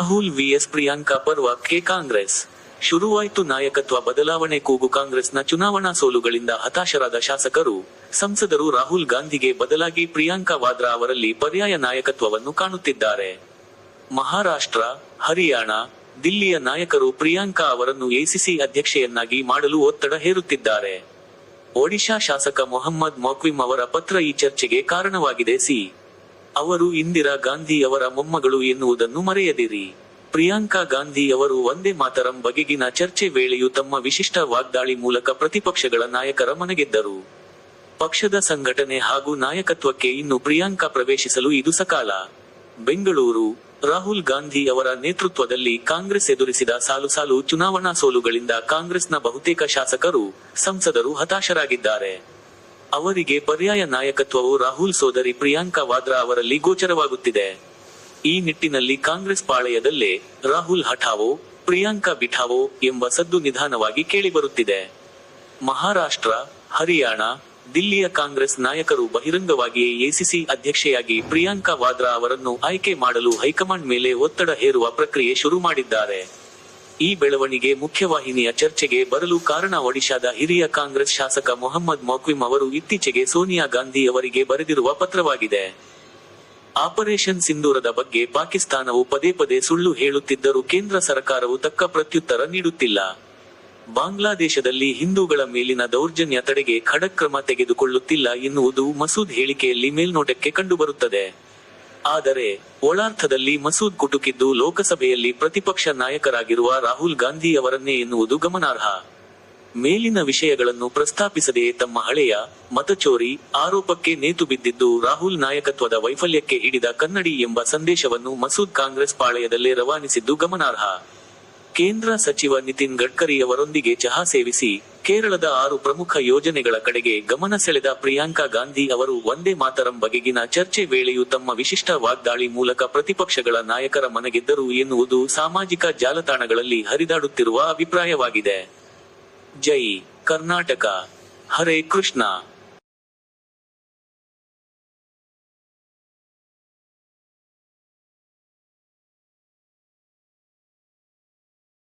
Rahul VS Priyanka ಪರ್ವಕ್ಕೆ Congress ಶುರುವಾಯಿತು ನಾಯಕತ್ವ ಬದಲಾವಣೆ ಕೂಗು ಕಾಂಗ್ರೆಸ್ನ ಚುನಾವಣಾ ಸೋಲುಗಳಿಂದ ಹತಾಶರಾದ ಶಾಸಕರು, ಸಂಸದರು ರಾಹುಲ್ ಗಾಂಧಿಗೆ ಬದಲಾಗಿ ಪ್ರಿಯಾಂಕಾ ವಾದ್ರಾ ಅವರಲ್ಲಿ ಪರ್ಯಾಯ ನಾಯಕತ್ವವನ್ನು ಕಾಣುತ್ತಿದ್ದಾರೆ. ಮಹಾರಾಷ್ಟ್ರ, ಹರಿಯಾಣ, ದಿಲ್ಲಿಯ ನಾಯಕರು ಪ್ರಿಯಾಂಕಾ ಅವರನ್ನು ಎಸಿಸಿ ಅಧ್ಯಕ್ಷೆಯನ್ನಾಗಿ ಮಾಡಲು ಒತ್ತಡ ಹೇರುತ್ತಿದ್ದಾರೆ. ಒಡಿಶಾ ಶಾಸಕ ಮೊಹಮ್ಮದ್ ಮೊಕ್ವಿಮ್ ಅವರ ಪತ್ರ ಈ ಚರ್ಚೆಗೆ ಕಾರಣವಾಗಿದೆ. ಅವರು ಇಂದಿರಾ ಗಾಂಧಿ ಅವರ ಮೊಮ್ಮಗಳು ಎನ್ನುವುದನ್ನು ಮರೆಯದಿರಿ. ಪ್ರಿಯಾಂಕಾ ಗಾಂಧಿ ಅವರು ವಂದೇ ಮಾತರಂ ಬಗೆಗಿನ ಚರ್ಚೆ ವೇಳೆಯೂ ತಮ್ಮ ವಿಶಿಷ್ಟ ವಾಗ್ದಾಳಿ ಮೂಲಕ ಪ್ರತಿಪಕ್ಷಗಳ ನಾಯಕರ ಮನಗೆದ್ದರು. ಪಕ್ಷದ ಸಂಘಟನೆ ಹಾಗೂ ನಾಯಕತ್ವಕ್ಕೆ ಇನ್ನು ಪ್ರಿಯಾಂಕಾ ಪ್ರವೇಶಿಸಲು ಇದು ಸಕಾಲ. ಬೆಂಗಳೂರು: ರಾಹುಲ್ ಗಾಂಧಿ ಅವರ ನೇತೃತ್ವದಲ್ಲಿ ಕಾಂಗ್ರೆಸ್ ಎದುರಿಸಿದ ಸಾಲು ಚುನಾವಣಾ ಸೋಲುಗಳಿಂದ ಕಾಂಗ್ರೆಸ್ನ ಬಹುತೇಕ ಶಾಸಕರು, ಸಂಸದರು ಹತಾಶರಾಗಿದ್ದಾರೆ. ಅವರಿಗೆ ಪರ್ಯಾಯ ನಾಯಕತ್ವವು ರಾಹುಲ್ ಸೋದರಿ ಪ್ರಿಯಾಂಕಾ ವಾದ್ರಾ ಅವರಲ್ಲಿ ಗೋಚರವಾಗುತ್ತಿದೆ. ಈ ನಿಟ್ಟಿನಲ್ಲಿ ಕಾಂಗ್ರೆಸ್ ಪಾಳೆಯದಲ್ಲೇ ರಾಹುಲ್ ಹಠಾವೋ, ಪ್ರಿಯಾಂಕಾ ಬಿಠಾವೋ ಎಂಬ ಸದ್ದು ನಿಧಾನವಾಗಿ ಕೇಳಿಬರುತ್ತಿದೆ. ಮಹಾರಾಷ್ಟ್ರ, ಹರಿಯಾಣ, ದಿಲ್ಲಿಯ ಕಾಂಗ್ರೆಸ್ ನಾಯಕರು ಬಹಿರಂಗವಾಗಿಯೇ ಎಸಿಸಿ ಅಧ್ಯಕ್ಷೆಯಾಗಿ ಪ್ರಿಯಾಂಕಾ ವಾದ್ರಾ ಅವರನ್ನು ಆಯ್ಕೆ ಮಾಡಲು ಹೈಕಮಾಂಡ್ ಮೇಲೆ ಒತ್ತಡ ಹೇರುವ ಪ್ರಕ್ರಿಯೆ ಶುರು ಮಾಡಿದ್ದಾರೆ. ಈ ಬೆಳವಣಿಗೆ ಮುಖ್ಯವಾಹಿನಿಯ ಚರ್ಚೆಗೆ ಬರಲು ಕಾರಣ ಒಡಿಶಾದ ಹಿರಿಯ ಕಾಂಗ್ರೆಸ್ ಶಾಸಕ ಮೊಹಮ್ಮದ್ ಮೊಕ್ವಿಮ್ ಅವರು ಇತ್ತೀಚೆಗೆ ಸೋನಿಯಾ ಗಾಂಧಿ ಅವರಿಗೆ ಬರೆದಿರುವ ಪತ್ರವಾಗಿದೆ. ಆಪರೇಷನ್ ಸಿಂಧೂರದ ಬಗ್ಗೆ ಪಾಕಿಸ್ತಾನವು ಪದೇ ಸುಳ್ಳು ಹೇಳುತ್ತಿದ್ದರೂ ಕೇಂದ್ರ ಸರ್ಕಾರವು ತಕ್ಕ ಪ್ರತ್ಯುತ್ತರ ನೀಡುತ್ತಿಲ್ಲ. ಬಾಂಗ್ಲಾದೇಶದಲ್ಲಿ ಹಿಂದೂಗಳ ಮೇಲಿನ ದೌರ್ಜನ್ಯ ತಡೆಗೆ ಖಡಕ್ ಕ್ರಮ ತೆಗೆದುಕೊಳ್ಳುತ್ತಿಲ್ಲ ಎನ್ನುವುದು ಮಸೂದ್ ಹೇಳಿಕೆಯಲ್ಲಿ ಮೇಲ್ನೋಟಕ್ಕೆ ಕಂಡುಬರುತ್ತದೆ. ಆದರೆ ಒಳಾರ್ಥದಲ್ಲಿ ಮಸೂದ್ ಕುಟುಕಿದ್ದು ಲೋಕಸಭೆಯಲ್ಲಿ ಪ್ರತಿಪಕ್ಷ ನಾಯಕರಾಗಿರುವ ರಾಹುಲ್ ಗಾಂಧಿ ಅವರನ್ನೇ ಎನ್ನುವುದು ಗಮನಾರ್ಹ. ಮೇಲಿನ ವಿಷಯಗಳನ್ನು ಪ್ರಸ್ತಾಪಿಸದೆಯೇ ತಮ್ಮ ಹಳೆಯ ಮತಚೋರಿ ಆರೋಪಕ್ಕೆ ನೇತು ಬಿದ್ದಿದ್ದು ರಾಹುಲ್ ನಾಯಕತ್ವದ ವೈಫಲ್ಯಕ್ಕೆ ಹಿಡಿದ ಕನ್ನಡಿ ಎಂಬ ಸಂದೇಶವನ್ನು ಮಸೂದ್ ಕಾಂಗ್ರೆಸ್ ಪಾಳೆಯದಲ್ಲೇ ರವಾನಿಸಿದ್ದು ಗಮನಾರ್ಹ. ಕೇಂದ್ರ ಸಚಿವ ನಿತಿನ್ ಗಡ್ಕರಿಯವರೊಂದಿಗೆ ಚಹಾ ಸೇವಿಸಿ ಕೇರಳದ 6 ಪ್ರಮುಖ ಯೋಜನೆಗಳ ಕಡೆಗೆ ಗಮನ ಸೆಳೆದ ಪ್ರಿಯಾಂಕಾ ಗಾಂಧಿ ಅವರು ವಂದೇ ಮಾತರಂ ಬಗೆಗಿನ ಚರ್ಚೆ ವೇಳೆಯೂ ತಮ್ಮ ವಿಶಿಷ್ಟ ವಾಗ್ದಾಳಿ ಮೂಲಕ ಪ್ರತಿಪಕ್ಷಗಳ ನಾಯಕರ ಮನಗೆದ್ದರು ಎನ್ನುವುದು ಸಾಮಾಜಿಕ ಜಾಲತಾಣಗಳಲ್ಲಿ ಹರಿದಾಡುತ್ತಿರುವ ಅಭಿಪ್ರಾಯವಾಗಿದೆ. ಜೈ ಕರ್ನಾಟಕ. ಹರೇ ಕೃಷ್ಣ.